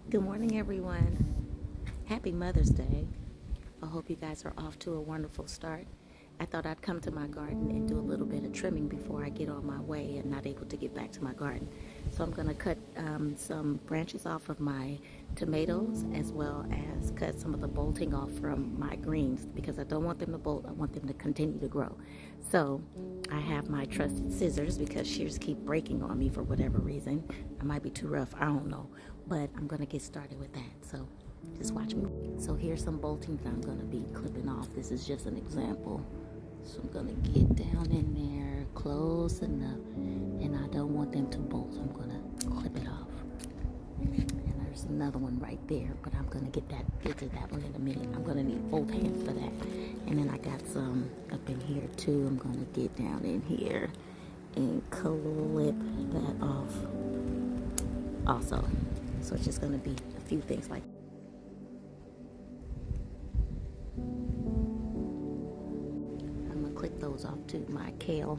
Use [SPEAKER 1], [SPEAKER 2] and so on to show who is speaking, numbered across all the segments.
[SPEAKER 1] Good morning, everyone. Happy Mother's Day. I hope you guys are off to a wonderful start. I thought I'd come to my garden and do a little bit of trimming before I get on my way and not able to get back to my garden. So I'm going to cut some branches off of my tomatoes, as well as cut some of the bolting off from my greens, because I don't want them to bolt. I want them to continue to grow. So I have my trusted scissors because shears keep breaking on me for whatever reason. I might be too rough, I don't know, but I'm going to get started with that. So just watch me. So here's some bolting that I'm going to be clipping off. This is just an example. So I'm going to get down in there close enough, and I don't want them to bolt, so I'm going to clip it off. And there's another one right there, but I'm going to get to that one in a minute. I'm going to need both hands for that. And then I got some up in here too. I'm going to get down in here and clip that off also. So it's just going to be a few things like that. Clip those off too, my kale.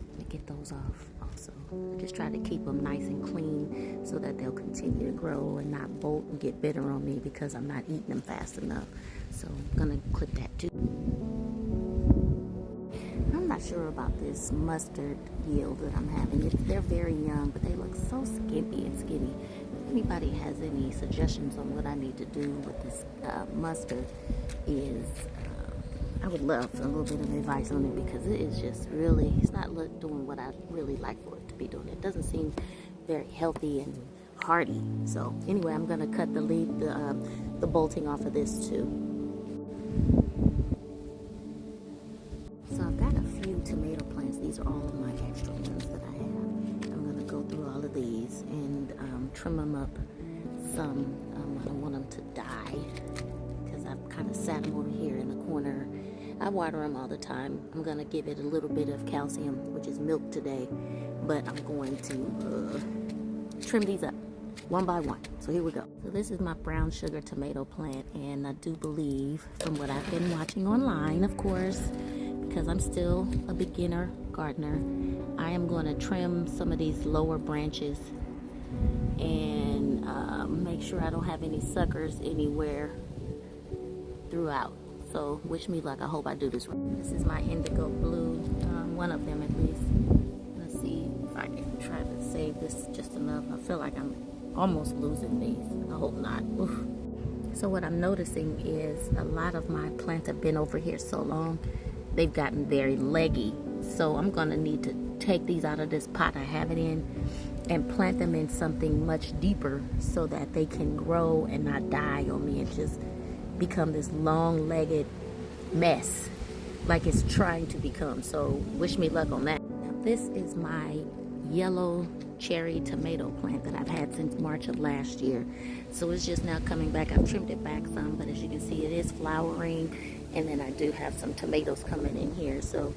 [SPEAKER 1] Let me get those off also. I just try to keep them nice and clean so that they'll continue to grow and not bolt and get bitter on me because I'm not eating them fast enough. So I'm gonna clip that too. I'm not sure about this mustard yield that I'm having. They're very young, but they look so skimpy and skinny. If anybody has any suggestions on what I need to do with this mustard, I would love a little bit of advice on it, because it is just really, it's not doing what I really like for it to be doing. It doesn't seem very healthy and hearty. So anyway, I'm gonna cut the bolting off of this too. So I've got a few tomato plants. These are all of my extra ones that I have. I'm gonna go through all of these and trim them up some. I don't want them to die, because I've kind of sat them over here in the corner. I water them all the time. I'm going to give it a little bit of calcium, which is milk today, but I'm going to trim these up one by one. So here we go. So this is my brown sugar tomato plant, and I do believe, from what I've been watching online, of course, because I'm still a beginner gardener, I am going to trim some of these lower branches and make sure I don't have any suckers anywhere throughout. So wish me luck. I hope I do this right. This is my indigo blue, one of them at least. Let's see if I can try to save this just enough. I feel like I'm almost losing these. I hope not. Oof. So what I'm noticing is a lot of my plants have been over here so long, they've gotten very leggy. So I'm gonna need to take these out of this pot I have it in and plant them in something much deeper so that they can grow and not die on me and just become this long-legged mess like it's trying to become. So wish me luck on that. Now, this is my yellow cherry tomato plant that I've had since March of last year. So it's just now coming back. I've trimmed it back some, but as you can see, it is flowering, and then I do have some tomatoes coming in here. So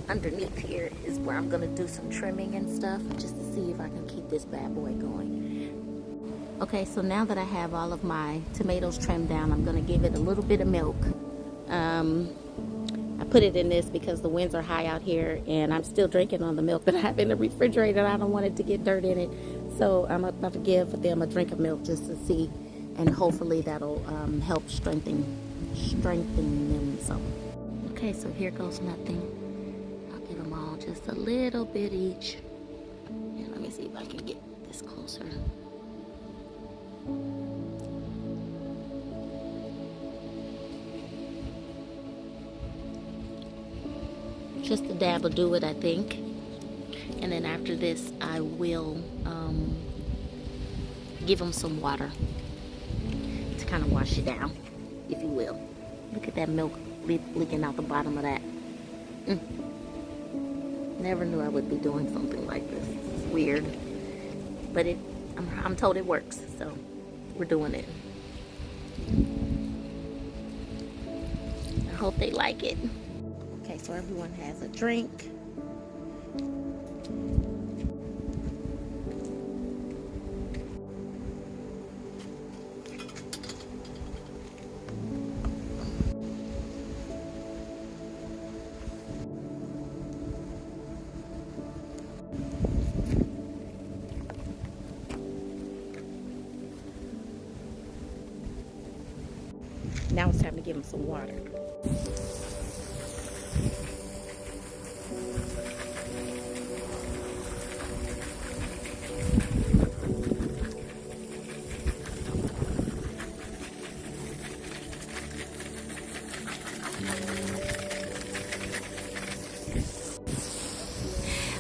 [SPEAKER 1] underneath here is where I'm gonna do some trimming and stuff, just to see if I can keep this bad boy going. Okay, so now that I have all of my tomatoes trimmed down, I'm gonna give it a little bit of milk. I put it in this because the winds are high out here, and I'm still drinking on the milk that I have in the refrigerator. I don't want it to get dirt in it. So I'm about to give them a drink of milk just to see, and hopefully that'll help strengthen them some. Okay, so here goes nothing. I'll give them all just a little bit each. And let me see if I can get this closer. Just a dab will do it, I think. And then after this, I will give them some water to kind of wash it down, if you will. Look at that milk leaking out the bottom of that. Never knew I would be doing something like this. It's weird, but I'm told it works, so we're doing it. I hope they like it. Okay, so everyone has a drink. Now it's time to give them some water.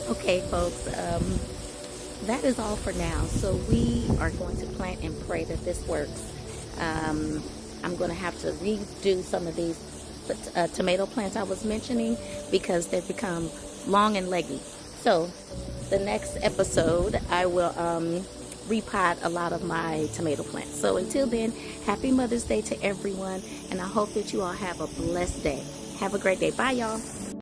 [SPEAKER 1] Okay, folks, that is all for now. So we are going to plant and pray that this works. I'm going to have to redo some of these tomato plants I was mentioning because they've become long and leggy. So the next episode, I will repot a lot of my tomato plants. So until then, happy Mother's Day to everyone, and I hope that you all have a blessed day. Have a great day. Bye, y'all.